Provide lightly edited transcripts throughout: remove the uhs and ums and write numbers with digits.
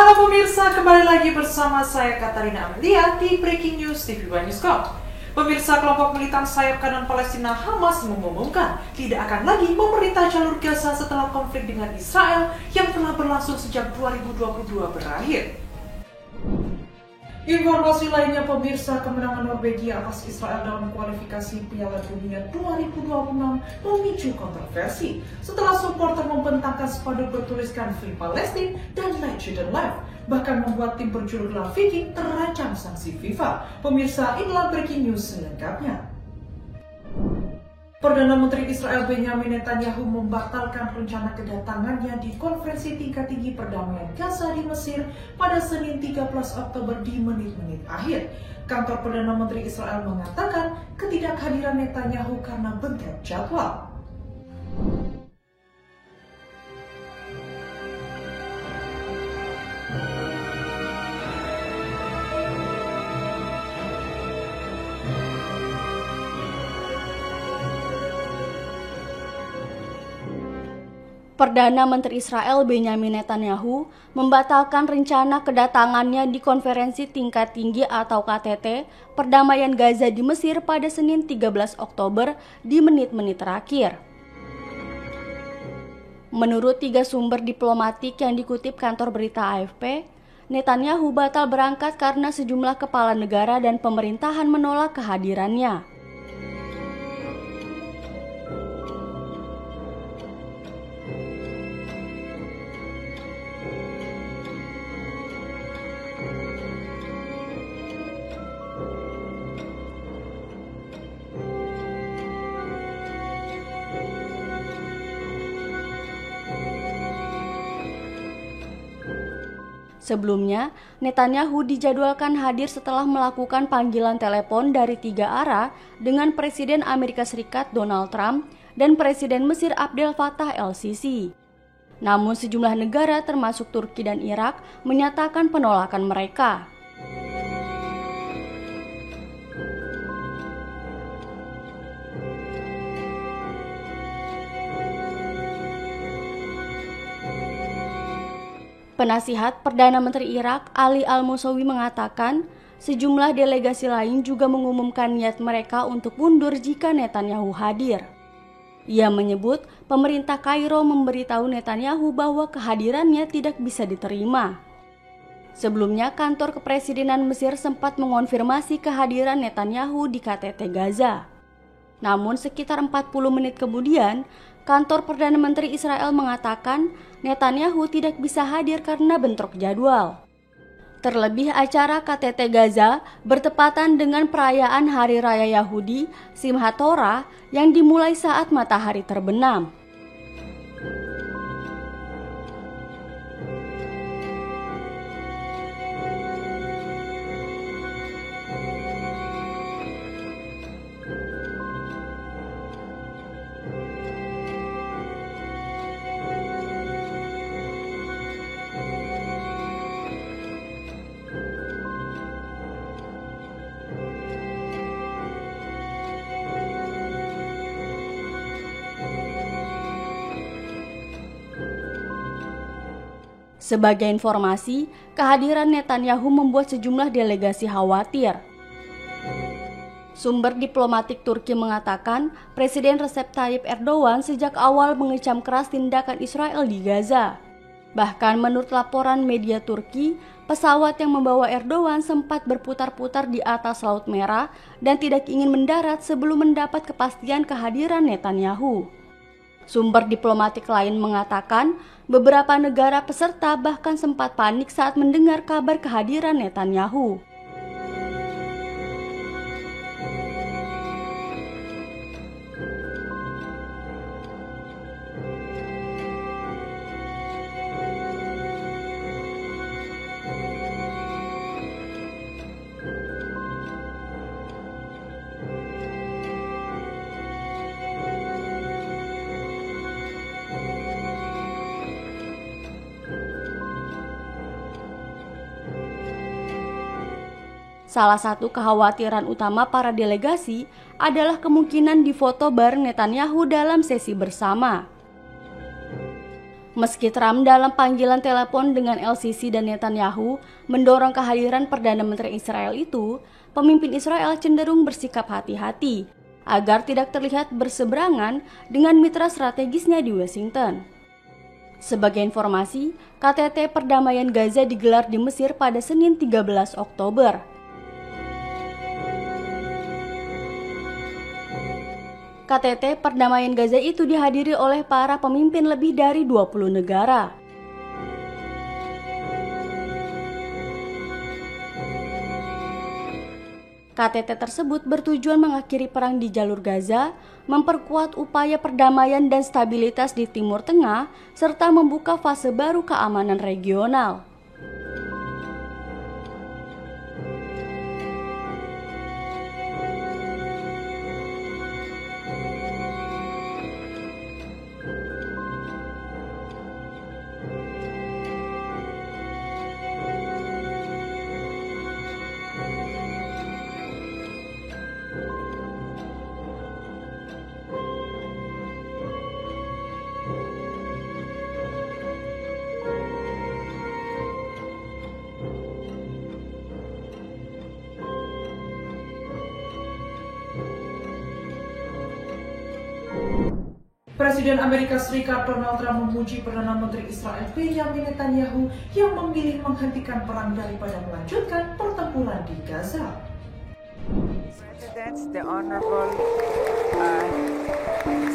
Halo pemirsa, kembali lagi bersama saya Katarina Amelia di Breaking News TV Newscom. Pemirsa, kelompok militan sayap kanan Palestina Hamas mengumumkan tidak akan lagi memerintah jalur Gaza setelah konflik dengan Israel yang telah berlangsung sejak 2022 berakhir. Informasi lainnya pemirsa, kemenangan Norwegia atas Israel dalam kualifikasi Piala Dunia 2026 memicu kontroversi setelah supporter membentangkan spanduk bertuliskan Free Palestine dan Let Jordan Live, bahkan membuat tim berjuluk La Viking terancam sanksi FIFA. Pemirsa, inilah breaking news selengkapnya. Perdana Menteri Israel Benjamin Netanyahu membatalkan rencana kedatangannya di konferensi tingkat tinggi perdamaian Gaza di Mesir pada Senin 13 Oktober di menit-menit akhir. Kantor Perdana Menteri Israel mengatakan ketidakhadiran Netanyahu karena bentrok jadwal. Perdana Menteri Israel Benjamin Netanyahu membatalkan rencana kedatangannya di konferensi tingkat tinggi atau KTT perdamaian Gaza di Mesir pada Senin 13 Oktober di menit-menit terakhir. Menurut 3 sumber diplomatik yang dikutip kantor berita AFP, Netanyahu batal berangkat karena sejumlah kepala negara dan pemerintahan menolak kehadirannya. Sebelumnya, Netanyahu dijadwalkan hadir setelah melakukan panggilan telepon dari 3 arah dengan Presiden Amerika Serikat Donald Trump dan Presiden Mesir Abdel Fattah el-Sisi. Namun sejumlah negara termasuk Turki dan Irak menyatakan penolakan mereka. Penasihat Perdana Menteri Irak Ali Al-Musawi mengatakan sejumlah delegasi lain juga mengumumkan niat mereka untuk mundur jika Netanyahu hadir. Ia menyebut pemerintah Kairo memberitahu Netanyahu bahwa kehadirannya tidak bisa diterima. Sebelumnya, kantor kepresidenan Mesir sempat mengonfirmasi kehadiran Netanyahu di KTT Gaza. Namun sekitar 40 menit kemudian, kantor Perdana Menteri Israel mengatakan Netanyahu tidak bisa hadir karena bentrok jadwal. Terlebih acara KTT Gaza bertepatan dengan perayaan Hari Raya Yahudi Simchat Torah yang dimulai saat matahari terbenam. Sebagai informasi, kehadiran Netanyahu membuat sejumlah delegasi khawatir. Sumber diplomatik Turki mengatakan Presiden Recep Tayyip Erdogan sejak awal mengecam keras tindakan Israel di Gaza. Bahkan menurut laporan media Turki, pesawat yang membawa Erdogan sempat berputar-putar di atas Laut Merah dan tidak ingin mendarat sebelum mendapat kepastian kehadiran Netanyahu. Sumber diplomatik lain mengatakan beberapa negara peserta bahkan sempat panik saat mendengar kabar kehadiran Netanyahu. Salah satu kekhawatiran utama para delegasi adalah kemungkinan difoto bareng Netanyahu dalam sesi bersama. Meski Trump dalam panggilan telepon dengan El-Sisi dan Netanyahu mendorong kehadiran Perdana Menteri Israel itu, pemimpin Israel cenderung bersikap hati-hati agar tidak terlihat berseberangan dengan mitra strategisnya di Washington. Sebagai informasi, KTT Perdamaian Gaza digelar di Mesir pada Senin 13 Oktober. KTT Perdamaian Gaza itu dihadiri oleh para pemimpin lebih dari 20 negara. KTT tersebut bertujuan mengakhiri perang di jalur Gaza, memperkuat upaya perdamaian dan stabilitas di Timur Tengah, serta membuka fase baru keamanan regional. Presiden Amerika Serikat Donald Trump memuji Perdana Menteri Israel Benjamin Netanyahu yang memilih menghentikan perang daripada melanjutkan pertempuran di Gaza. That's the Honorable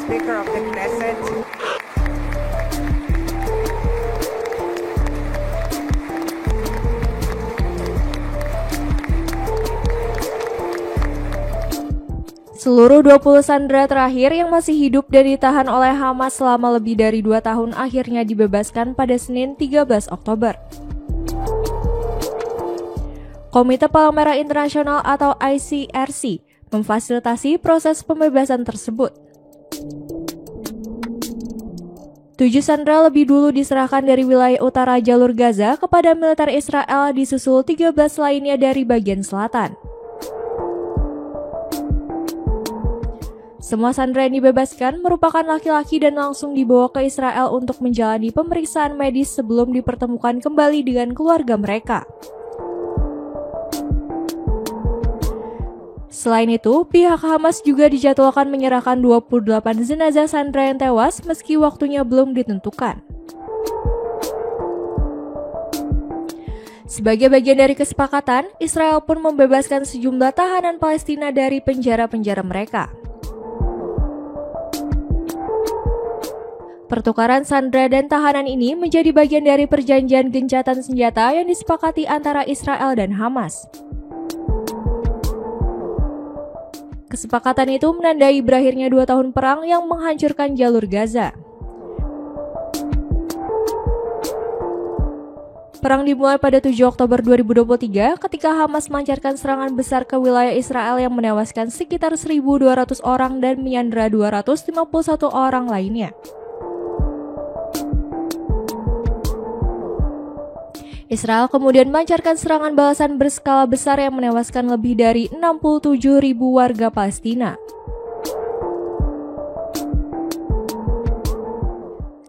Speaker of the Knesset. Seluruh 20 sandera terakhir yang masih hidup dan ditahan oleh Hamas selama lebih dari 2 tahun akhirnya dibebaskan pada Senin 13 Oktober. Komite Palang Merah Internasional atau ICRC memfasilitasi proses pembebasan tersebut. 7 sandera lebih dulu diserahkan dari wilayah utara jalur Gaza kepada militer Israel disusul 13 lainnya dari bagian selatan. Semua sandera yang dibebaskan merupakan laki-laki dan langsung dibawa ke Israel untuk menjalani pemeriksaan medis sebelum dipertemukan kembali dengan keluarga mereka. Selain itu, pihak Hamas juga dijadwalkan menyerahkan 28 jenazah sandera yang tewas meski waktunya belum ditentukan. Sebagai bagian dari kesepakatan, Israel pun membebaskan sejumlah tahanan Palestina dari penjara-penjara mereka. Pertukaran sandera dan tahanan ini menjadi bagian dari perjanjian gencatan senjata yang disepakati antara Israel dan Hamas. Kesepakatan itu menandai berakhirnya 2 tahun perang yang menghancurkan jalur Gaza. Perang dimulai pada 7 Oktober 2023 ketika Hamas melancarkan serangan besar ke wilayah Israel yang menewaskan sekitar 1.200 orang dan menyandera 251 orang lainnya. Israel kemudian melancarkan serangan balasan berskala besar yang menewaskan lebih dari 67.000 warga Palestina.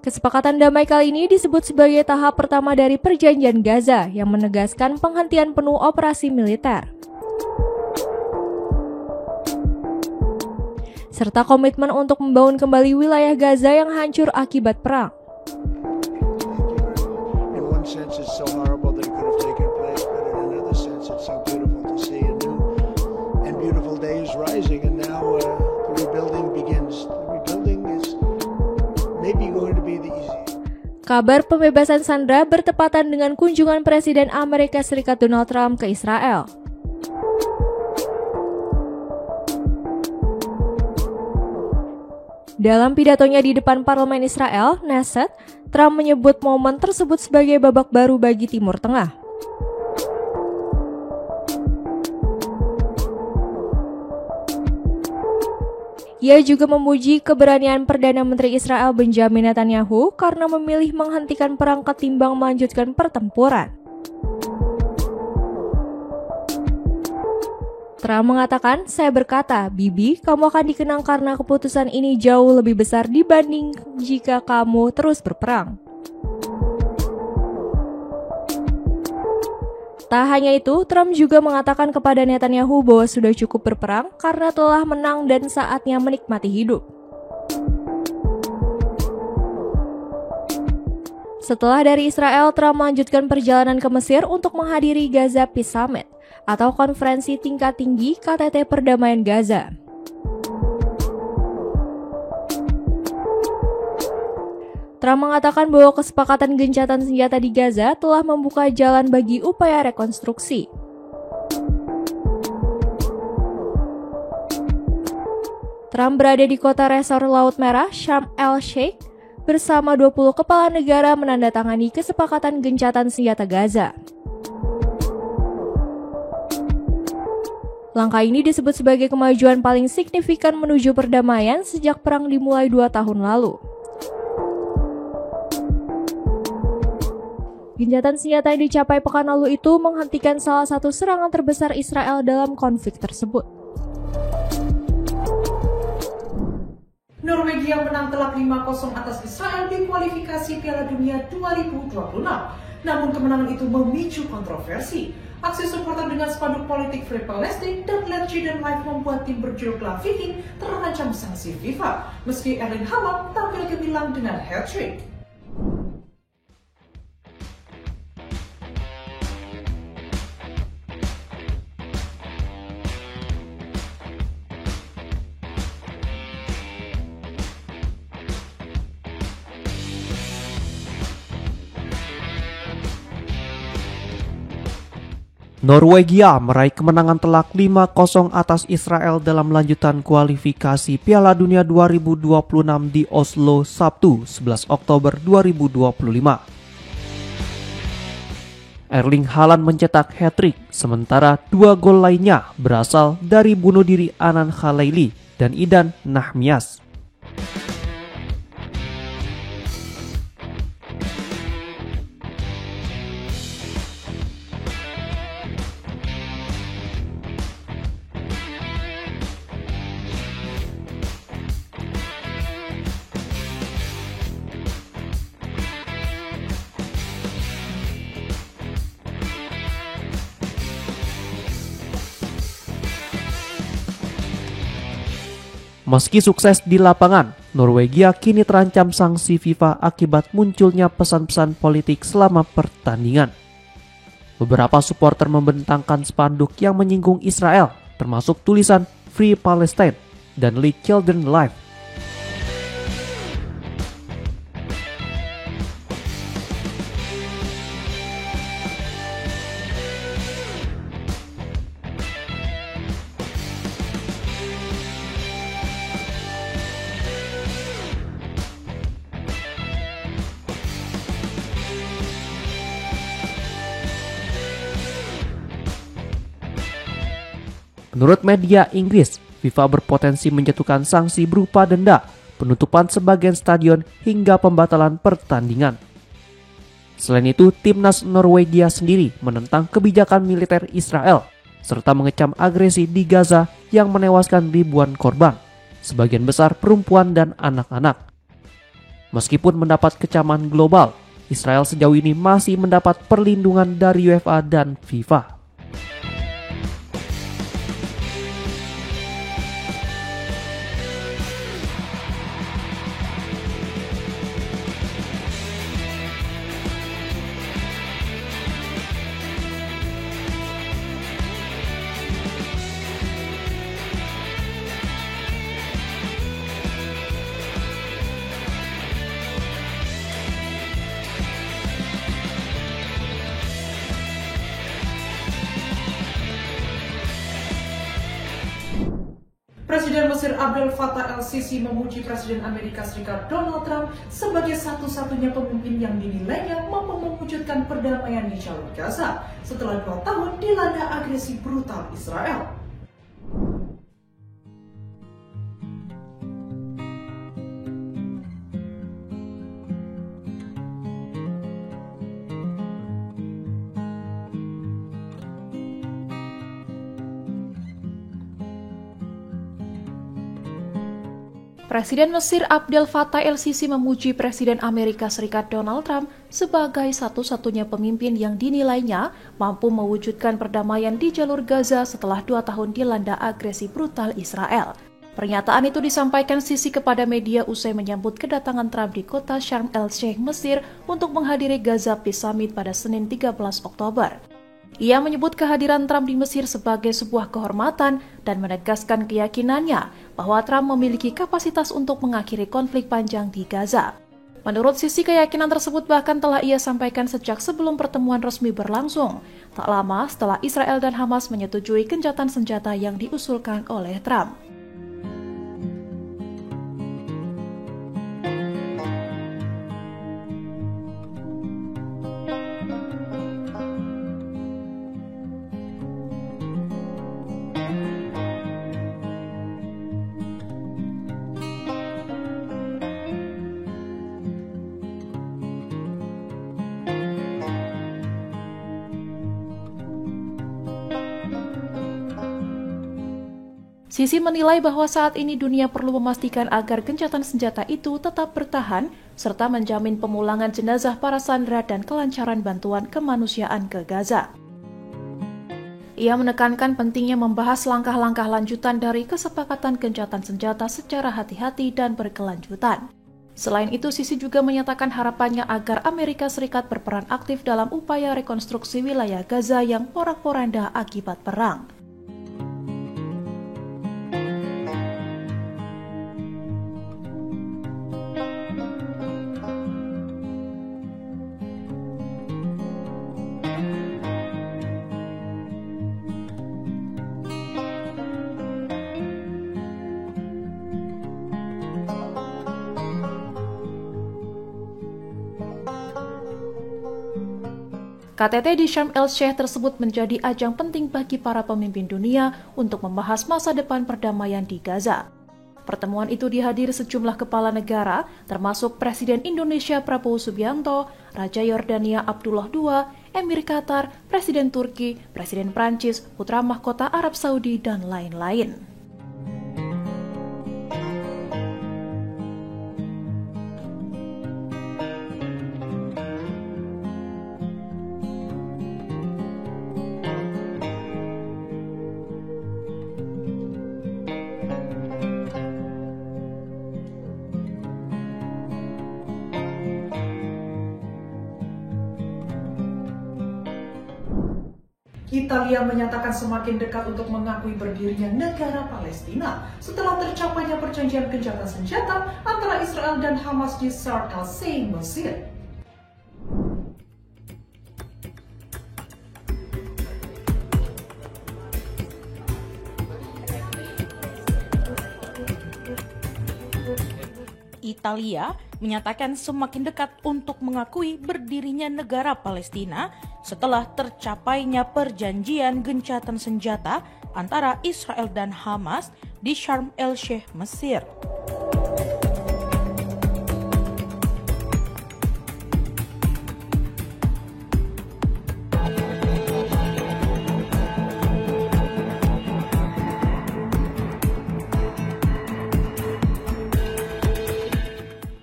Kesepakatan damai kali ini disebut sebagai tahap pertama dari Perjanjian Gaza yang menegaskan penghentian penuh operasi militer. Serta komitmen untuk membangun kembali wilayah Gaza yang hancur akibat perang. Sense it's so horrible that it could have taken place, but in another sense it's so beautiful to see a new and beautiful day is rising, and now the rebuilding begins. The rebuilding is maybe going to be the easiest. Kabar pembebasan sandera bertepatan dengan kunjungan Presiden Amerika Serikat Donald Trump ke Israel. Dalam pidatonya di depan parlemen Israel, Knesset, Trump menyebut momen tersebut sebagai babak baru bagi Timur Tengah. Ia juga memuji keberanian Perdana Menteri Israel Benjamin Netanyahu karena memilih menghentikan perang ketimbang melanjutkan pertempuran. Trump mengatakan, "Saya berkata, Bibi, kamu akan dikenang karena keputusan ini jauh lebih besar dibanding jika kamu terus berperang." Tak hanya itu, Trump juga mengatakan kepada Netanyahu bahwa sudah cukup berperang karena telah menang dan saatnya menikmati hidup. Setelah dari Israel, Trump melanjutkan perjalanan ke Mesir untuk menghadiri Gaza Peace Summit atau konferensi tingkat tinggi KTT Perdamaian Gaza. Trump mengatakan bahwa kesepakatan gencatan senjata di Gaza telah membuka jalan bagi upaya rekonstruksi. Trump berada di kota resor Laut Merah, Sharm el-Sheikh, bersama 20 kepala negara menandatangani kesepakatan gencatan senjata Gaza. Langkah ini disebut sebagai kemajuan paling signifikan menuju perdamaian sejak perang dimulai 2 tahun lalu. Gencatan senjata yang dicapai pekan lalu itu menghentikan salah satu serangan terbesar Israel dalam konflik tersebut. Norwegia menang telak 5-0 atas Israel di kualifikasi Piala Dunia 2026. Namun kemenangan itu memicu kontroversi. Aksi supporter dengan spanduk politik Free Palestine dan Let's Children Life membuat tim berjuluk La Viking terancam sanksi FIFA, meski Erling Haaland tampil gemilang dengan hat-trick. Norwegia meraih kemenangan telak 5-0 atas Israel dalam lanjutan kualifikasi Piala Dunia 2026 di Oslo, Sabtu 11 Oktober 2025. Erling Haaland mencetak hat-trick, sementara 2 gol lainnya berasal dari bunuh diri Anan Khalaili dan Idan Nahmias. Meski sukses di lapangan, Norwegia kini terancam sanksi FIFA akibat munculnya pesan-pesan politik selama pertandingan. Beberapa supporter membentangkan spanduk yang menyinggung Israel, termasuk tulisan Free Palestine dan Let Children Live. Menurut media Inggris, FIFA berpotensi menjatuhkan sanksi berupa denda, penutupan sebagian stadion hingga pembatalan pertandingan. Selain itu, timnas Norwegia sendiri menentang kebijakan militer Israel, serta mengecam agresi di Gaza yang menewaskan ribuan korban, sebagian besar perempuan dan anak-anak. Meskipun mendapat kecaman global, Israel sejauh ini masih mendapat perlindungan dari UEFA dan FIFA. Presiden Mesir Abdel Fattah el-Sisi memuji Presiden Amerika Serikat Donald Trump sebagai satu-satunya pemimpin yang dinilainya mampu mewujudkan perdamaian di jalur Gaza setelah 2 tahun dilanda agresi brutal Israel. Presiden Mesir Abdel Fattah el-Sisi memuji Presiden Amerika Serikat Donald Trump sebagai satu-satunya pemimpin yang dinilainya mampu mewujudkan perdamaian di jalur Gaza setelah 2 tahun dilanda agresi brutal Israel. Pernyataan itu disampaikan Sisi kepada media usai menyambut kedatangan Trump di kota Sharm el-Sheikh, Mesir untuk menghadiri Gaza Peace Summit pada Senin 13 Oktober. Ia menyebut kehadiran Trump di Mesir sebagai sebuah kehormatan dan menegaskan keyakinannya bahwa Trump memiliki kapasitas untuk mengakhiri konflik panjang di Gaza. Menurut Sisi, keyakinan tersebut bahkan telah ia sampaikan sejak sebelum pertemuan resmi berlangsung, tak lama setelah Israel dan Hamas menyetujui gencatan senjata yang diusulkan oleh Trump. Sisi menilai bahwa saat ini dunia perlu memastikan agar gencatan senjata itu tetap bertahan, serta menjamin pemulangan jenazah para sandera dan kelancaran bantuan kemanusiaan ke Gaza. Ia menekankan pentingnya membahas langkah-langkah lanjutan dari kesepakatan gencatan senjata secara hati-hati dan berkelanjutan. Selain itu, Sisi juga menyatakan harapannya agar Amerika Serikat berperan aktif dalam upaya rekonstruksi wilayah Gaza yang porak-poranda akibat perang. KTT di Sharm el-Sheikh tersebut menjadi ajang penting bagi para pemimpin dunia untuk membahas masa depan perdamaian di Gaza. Pertemuan itu dihadiri sejumlah kepala negara, termasuk Presiden Indonesia Prabowo Subianto, Raja Yordania Abdullah II, Emir Qatar, Presiden Turki, Presiden Prancis, Putra Mahkota Arab Saudi, dan lain-lain. Italia menyatakan semakin dekat untuk mengakui berdirinya negara Palestina setelah tercapainya perjanjian gencatan senjata antara Israel dan Hamas di Sharm el-Sheikh, Mesir. Italia menyatakan semakin dekat untuk mengakui berdirinya negara Palestina setelah tercapainya perjanjian gencatan senjata antara Israel dan Hamas di Sharm el-Sheikh, Mesir.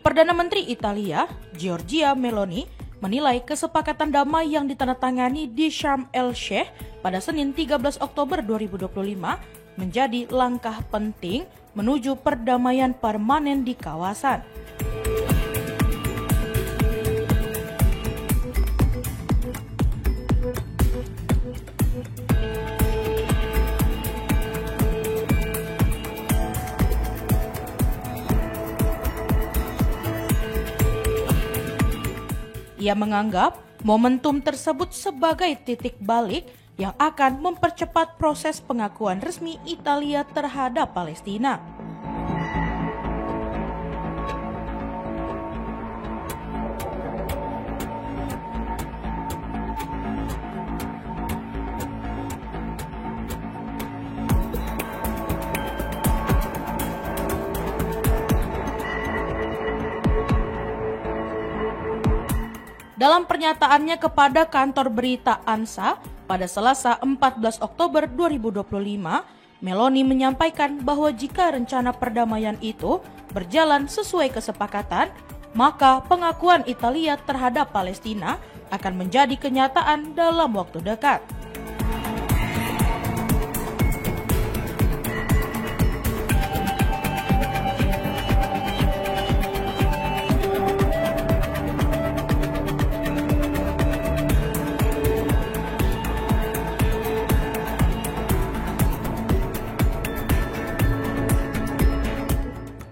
Perdana Menteri Italia, Giorgia Meloni, menilai kesepakatan damai yang ditandatangani di Sharm el-Sheikh pada Senin 13 Oktober 2025 menjadi langkah penting menuju perdamaian permanen di kawasan. Ia menganggap momentum tersebut sebagai titik balik yang akan mempercepat proses pengakuan resmi Italia terhadap Palestina. Dalam pernyataannya kepada kantor berita ANSA pada Selasa 14 Oktober 2025, Meloni menyampaikan bahwa jika rencana perdamaian itu berjalan sesuai kesepakatan, maka pengakuan Italia terhadap Palestina akan menjadi kenyataan dalam waktu dekat.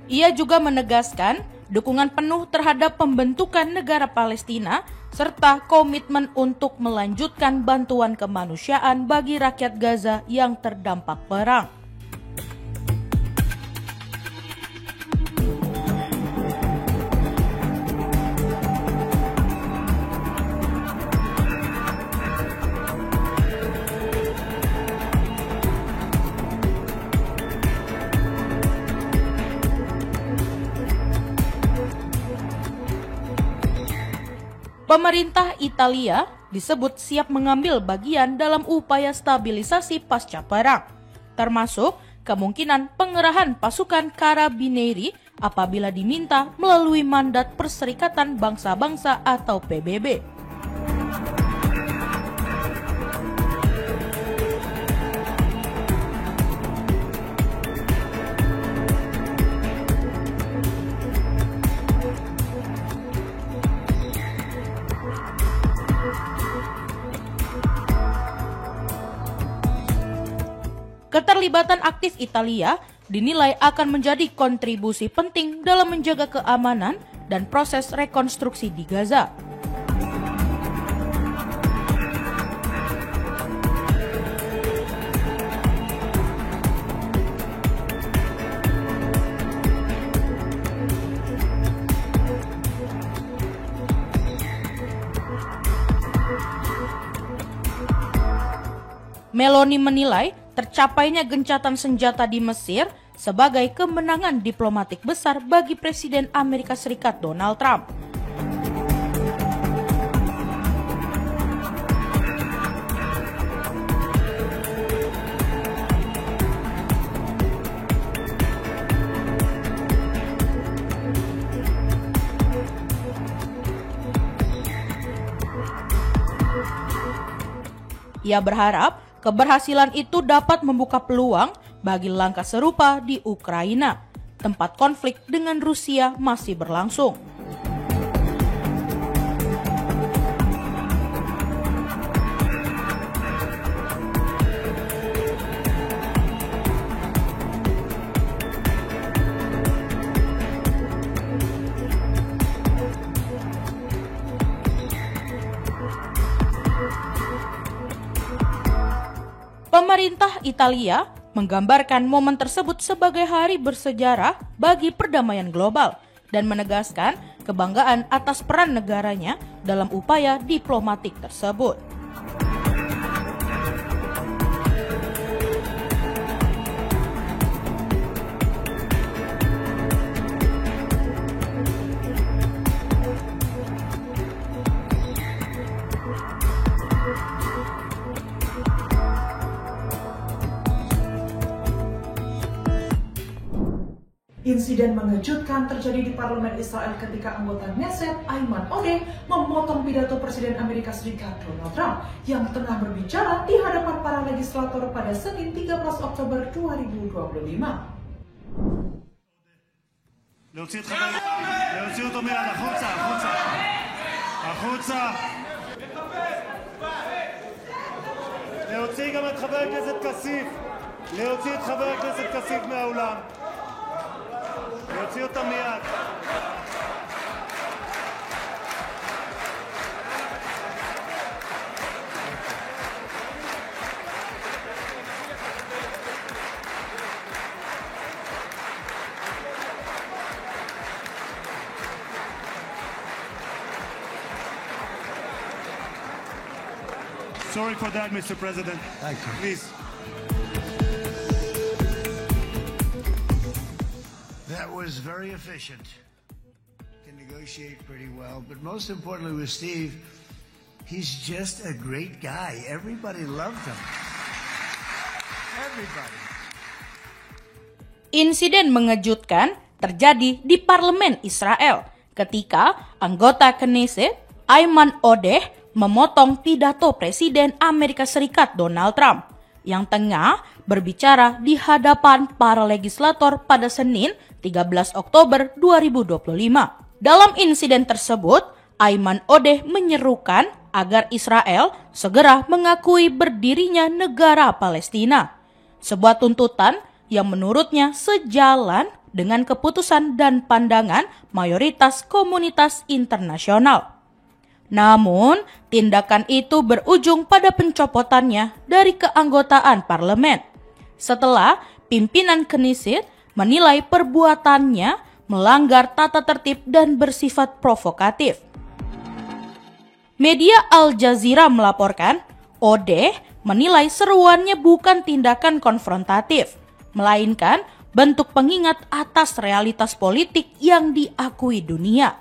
Ia juga menegaskan dukungan penuh terhadap pembentukan negara Palestina serta komitmen untuk melanjutkan bantuan kemanusiaan bagi rakyat Gaza yang terdampak perang. Pemerintah Italia disebut siap mengambil bagian dalam upaya stabilisasi pasca perang, termasuk kemungkinan pengerahan pasukan Carabinieri apabila diminta melalui mandat Perserikatan Bangsa-Bangsa atau PBB. Keterlibatan aktif Italia dinilai akan menjadi kontribusi penting dalam menjaga keamanan dan proses rekonstruksi di Gaza. Meloni menilai tercapainya gencatan senjata di Mesir sebagai kemenangan diplomatik besar bagi Presiden Amerika Serikat Donald Trump. Ia berharap keberhasilan itu dapat membuka peluang bagi langkah serupa di Ukraina, tempat konflik dengan Rusia masih berlangsung. Pemerintah Italia menggambarkan momen tersebut sebagai hari bersejarah bagi perdamaian global dan menegaskan kebanggaan atas peran negaranya dalam upaya diplomatik tersebut. Insiden mengejutkan terjadi di parlemen Israel ketika anggota Knesset Ayman Odeh memotong pidato Presiden Amerika Serikat Donald Trump yang tengah berbicara di hadapan para legislator pada Senin 13 Oktober 2025. להוציא אותו מיד, החוצה, החוצה. החוצה. להוציא גם את חבר הכנסת כסיף. להוציא את חבר הכנסת כסיף מהאולם. להוציא אותם מיד. Sorry for that, Mr. President. Thank you. Please. That was very efficient. Can negotiate pretty well, but most importantly with Steve, he's just a great guy. Everybody loved him. Everybody. Insiden mengejutkan terjadi di parlemen Israel ketika anggota Knesset Ayman Odeh memotong pidato Presiden Amerika Serikat Donald Trump yang tengah berbicara di hadapan para legislator pada Senin 13 Oktober 2025. Dalam insiden tersebut, Ayman Odeh menyerukan agar Israel segera mengakui berdirinya negara Palestina, sebuah tuntutan yang menurutnya sejalan dengan keputusan dan pandangan mayoritas komunitas internasional. Namun, tindakan itu berujung pada pencopotannya dari keanggotaan parlemen setelah pimpinan Knesset menilai perbuatannya melanggar tata tertib dan bersifat provokatif. Media Al Jazeera melaporkan, Odeh menilai seruannya bukan tindakan konfrontatif, melainkan bentuk pengingat atas realitas politik yang diakui dunia.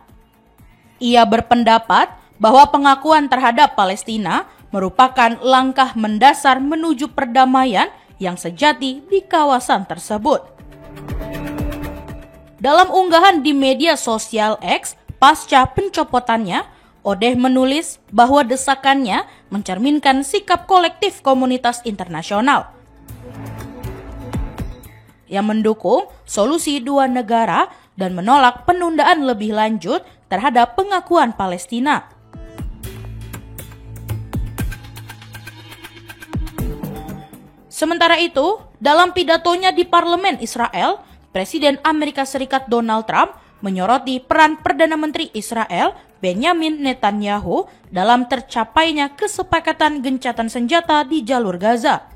Ia berpendapat bahwa pengakuan terhadap Palestina merupakan langkah mendasar menuju perdamaian yang sejati di kawasan tersebut. Dalam unggahan di media sosial X pasca pencopotannya, Odeh menulis bahwa desakannya mencerminkan sikap kolektif komunitas internasional yang mendukung solusi dua negara dan menolak penundaan lebih lanjut terhadap pengakuan Palestina. Sementara itu, dalam pidatonya di parlemen Israel, Presiden Amerika Serikat Donald Trump menyoroti peran Perdana Menteri Israel Benjamin Netanyahu dalam tercapainya kesepakatan gencatan senjata di jalur Gaza.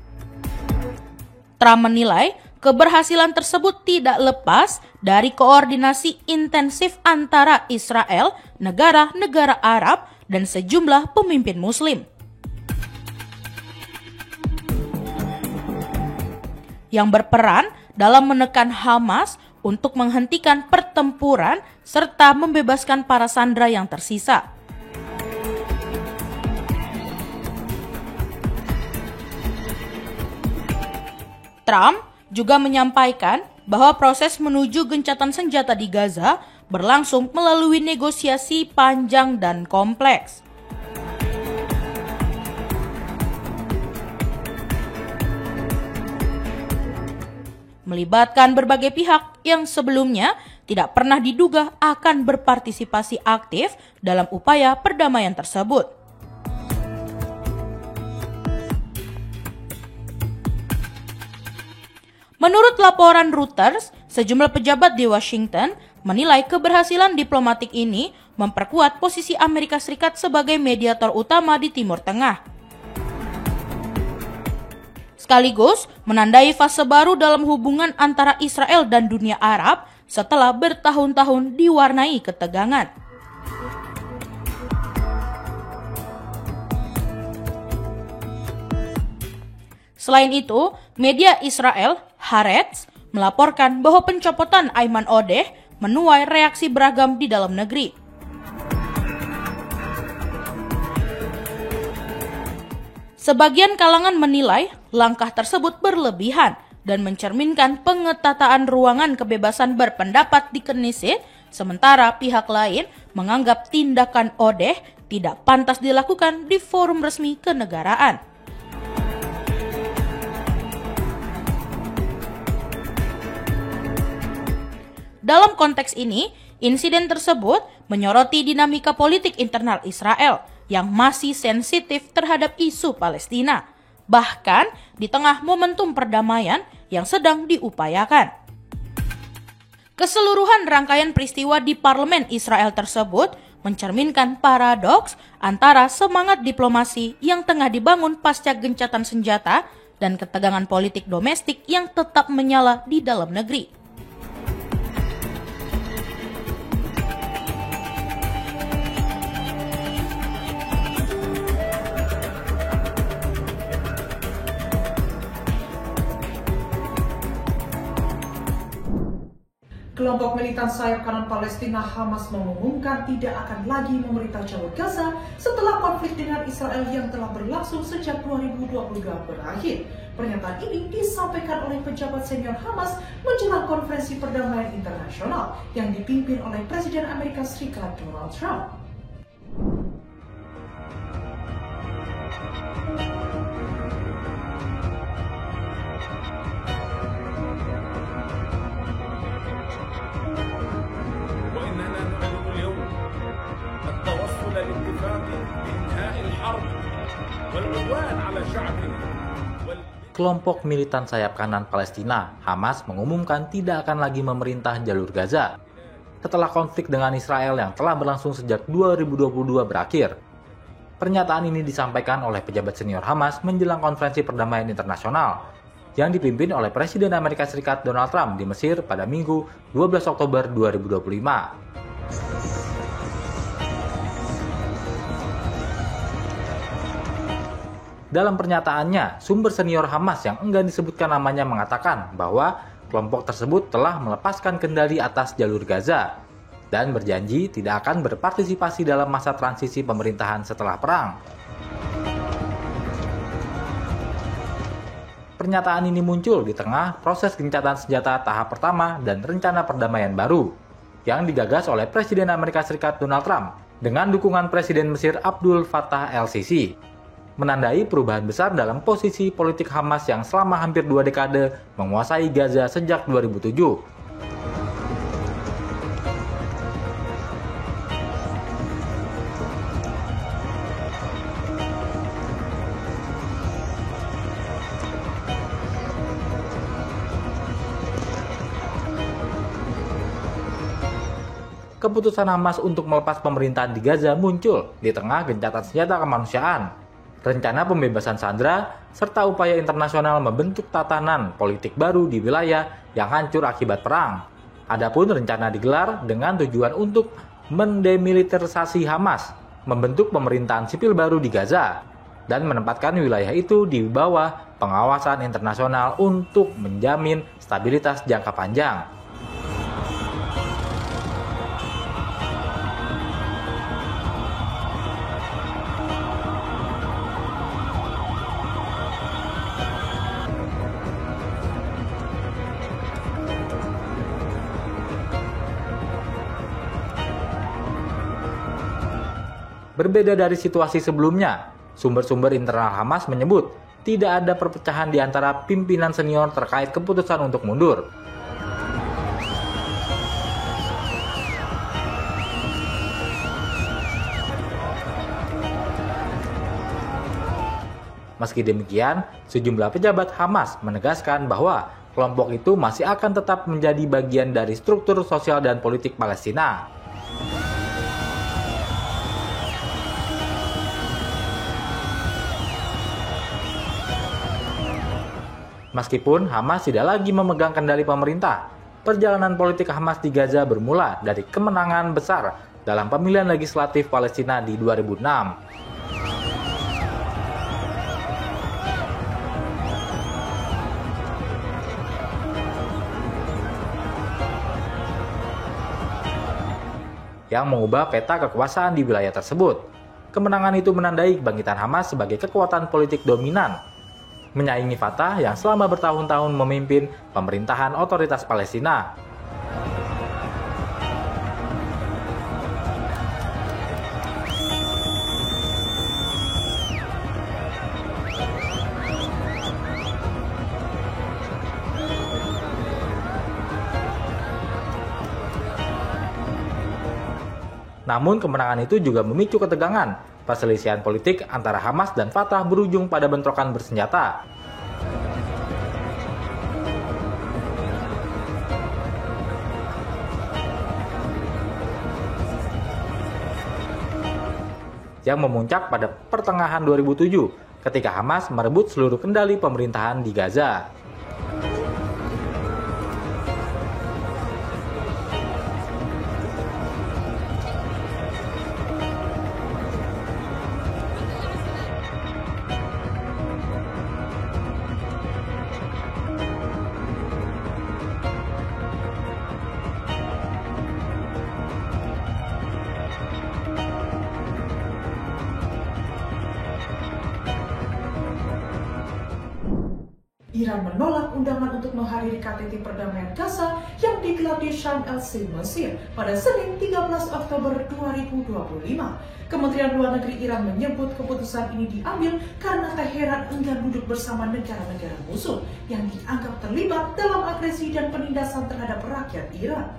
Trump menilai keberhasilan tersebut tidak lepas dari koordinasi intensif antara Israel, negara-negara Arab, dan sejumlah pemimpin Muslim yang berperan dalam menekan Hamas untuk menghentikan pertempuran serta membebaskan para sandera yang tersisa. Trump juga menyampaikan bahwa proses menuju gencatan senjata di Gaza berlangsung melalui negosiasi panjang dan kompleks. Melibatkan berbagai pihak yang sebelumnya tidak pernah diduga akan berpartisipasi aktif dalam upaya perdamaian tersebut. Menurut laporan Reuters, sejumlah pejabat di Washington menilai keberhasilan diplomatik ini memperkuat posisi Amerika Serikat sebagai mediator utama di Timur Tengah. Sekaligus menandai fase baru dalam hubungan antara Israel dan dunia Arab setelah bertahun-tahun diwarnai ketegangan. Selain itu, media Israel Haaretz melaporkan bahwa pencopotan Ayman Odeh menuai reaksi beragam di dalam negeri. Sebagian kalangan menilai langkah tersebut berlebihan dan mencerminkan pengetatan ruangan kebebasan berpendapat di Knesset, sementara pihak lain menganggap tindakan Odeh tidak pantas dilakukan di forum resmi kenegaraan. Dalam konteks ini, insiden tersebut menyoroti dinamika politik internal Israel yang masih sensitif terhadap isu Palestina, bahkan di tengah momentum perdamaian yang sedang diupayakan. Keseluruhan rangkaian peristiwa di parlemen Israel tersebut mencerminkan paradoks antara semangat diplomasi yang tengah dibangun pasca gencatan senjata dan ketegangan politik domestik yang tetap menyala di dalam negeri. Kelompok militan sayap kanan Palestina Hamas mengumumkan tidak akan lagi memerintah jalur Gaza setelah konflik dengan Israel yang telah berlangsung sejak 2022 berakhir. Pernyataan ini disampaikan oleh pejabat senior Hamas menjelang konferensi perdamaian internasional yang dipimpin oleh Presiden Amerika Serikat Donald Trump. Kelompok militan sayap kanan Palestina, Hamas, mengumumkan tidak akan lagi memerintah jalur Gaza setelah konflik dengan Israel yang telah berlangsung sejak 2022 berakhir. Pernyataan ini disampaikan oleh pejabat senior Hamas menjelang konferensi perdamaian internasional yang dipimpin oleh Presiden Amerika Serikat Donald Trump di Mesir pada Minggu 12 Oktober 2025. Dalam pernyataannya, sumber senior Hamas yang enggan disebutkan namanya mengatakan bahwa kelompok tersebut telah melepaskan kendali atas jalur Gaza dan berjanji tidak akan berpartisipasi dalam masa transisi pemerintahan setelah perang. Pernyataan ini muncul di tengah proses gencatan senjata tahap pertama dan rencana perdamaian baru yang digagas oleh Presiden Amerika Serikat Donald Trump dengan dukungan Presiden Mesir Abdul Fattah el-Sisi, menandai perubahan besar dalam posisi politik Hamas yang selama hampir 2 dekade menguasai Gaza sejak 2007. Keputusan Hamas untuk melepas pemerintahan di Gaza muncul di tengah gencatan senjata kemanusiaan, rencana pembebasan sandera, serta upaya internasional membentuk tatanan politik baru di wilayah yang hancur akibat perang. Adapun rencana digelar dengan tujuan untuk mendemilitarisasi Hamas, membentuk pemerintahan sipil baru di Gaza, dan menempatkan wilayah itu di bawah pengawasan internasional untuk menjamin stabilitas jangka panjang. Berbeda dari situasi sebelumnya, sumber-sumber internal Hamas menyebut tidak ada perpecahan di antara pimpinan senior terkait keputusan untuk mundur. Meski demikian, sejumlah pejabat Hamas menegaskan bahwa kelompok itu masih akan tetap menjadi bagian dari struktur sosial dan politik Palestina. Meskipun Hamas tidak lagi memegang kendali pemerintah, perjalanan politik Hamas di Gaza bermula dari kemenangan besar dalam pemilihan legislatif Palestina di 2006. Yang mengubah peta kekuasaan di wilayah tersebut. Kemenangan itu menandai kebangkitan Hamas sebagai kekuatan politik dominan, menyaingi Fatah yang selama bertahun-tahun memimpin pemerintahan otoritas Palestina. Namun kemenangan itu juga memicu ketegangan. Perselisihan politik antara Hamas dan Fatah berujung pada bentrokan bersenjata. Yang memuncak pada pertengahan 2007 ketika Hamas merebut seluruh kendali pemerintahan di Gaza. Iran menolak undangan untuk menghadiri KTT Perdamaian Gaza yang digelar di Sharm el-Sheikh, Mesir pada Senin 13 Oktober 2025. Kementerian Luar Negeri Iran menyebut keputusan ini diambil karena Teheran enggan duduk bersama negara-negara musuh yang dianggap terlibat dalam agresi dan penindasan terhadap rakyat Iran.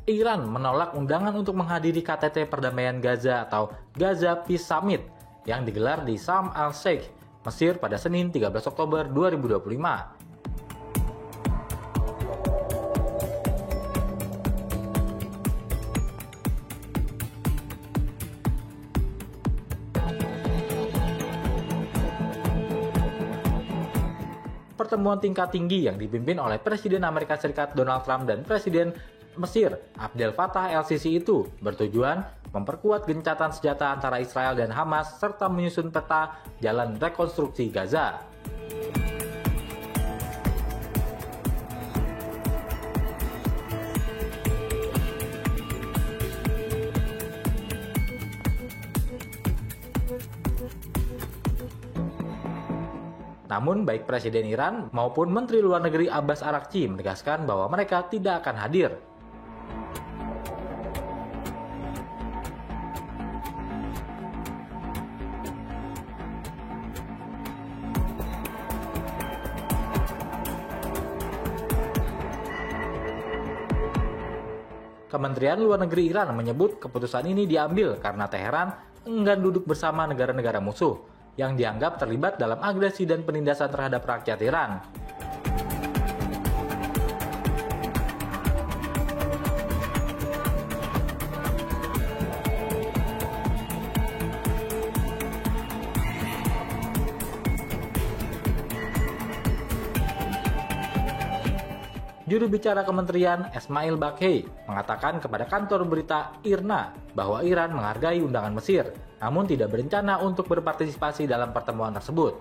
Iran menolak undangan untuk menghadiri KTT Perdamaian Gaza atau Gaza Peace Summit yang digelar di Sharm el-Sheikh, Mesir pada Senin 13 Oktober 2025. Pertemuan tingkat tinggi yang dipimpin oleh Presiden Amerika Serikat Donald Trump dan Presiden Mesir Abdel Fattah el-Sisi itu bertujuan memperkuat gencatan senjata antara Israel dan Hamas serta menyusun peta jalan rekonstruksi Gaza. Namun baik Presiden Iran maupun Menteri Luar Negeri Abbas Araghchi menegaskan bahwa mereka tidak akan hadir. Kementerian Luar Negeri Iran menyebut keputusan ini diambil karena Teheran enggan duduk bersama negara-negara musuh yang dianggap terlibat dalam agresi dan penindasan terhadap rakyat Iran. Juru bicara kementerian Esmail Baghei mengatakan kepada kantor berita IRNA bahwa Iran menghargai undangan Mesir, namun tidak berencana untuk berpartisipasi dalam pertemuan tersebut.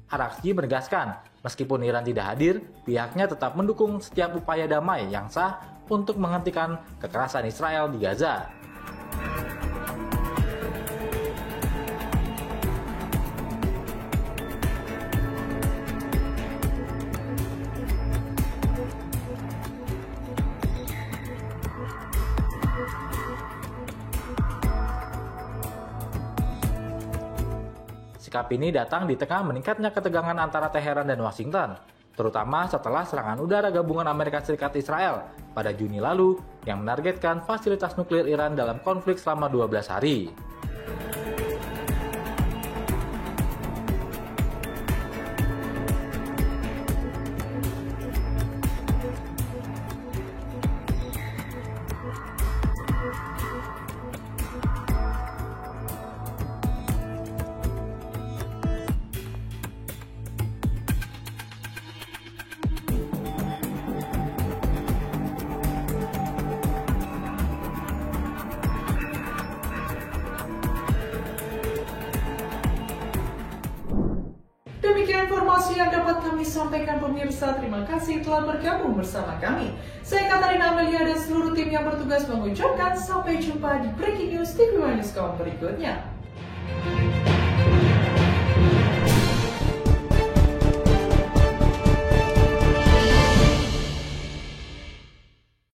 Araghchi menegaskan, meskipun Iran tidak hadir, pihaknya tetap mendukung setiap upaya damai yang sah untuk menghentikan kekerasan Israel di Gaza. Sikap ini datang di tengah meningkatnya ketegangan antara Teheran dan Washington, terutama setelah serangan udara gabungan Amerika Serikat Israel pada Juni lalu yang menargetkan fasilitas nuklir Iran dalam konflik selama 12 hari. Demikian informasi yang dapat kami sampaikan pemirsa. Terima kasih telah bergabung bersama kami. Saya Katarina Amelia dan seluruh tim yang bertugas mengucapkan sampai jumpa di Breaking News TV Newscom berikutnya.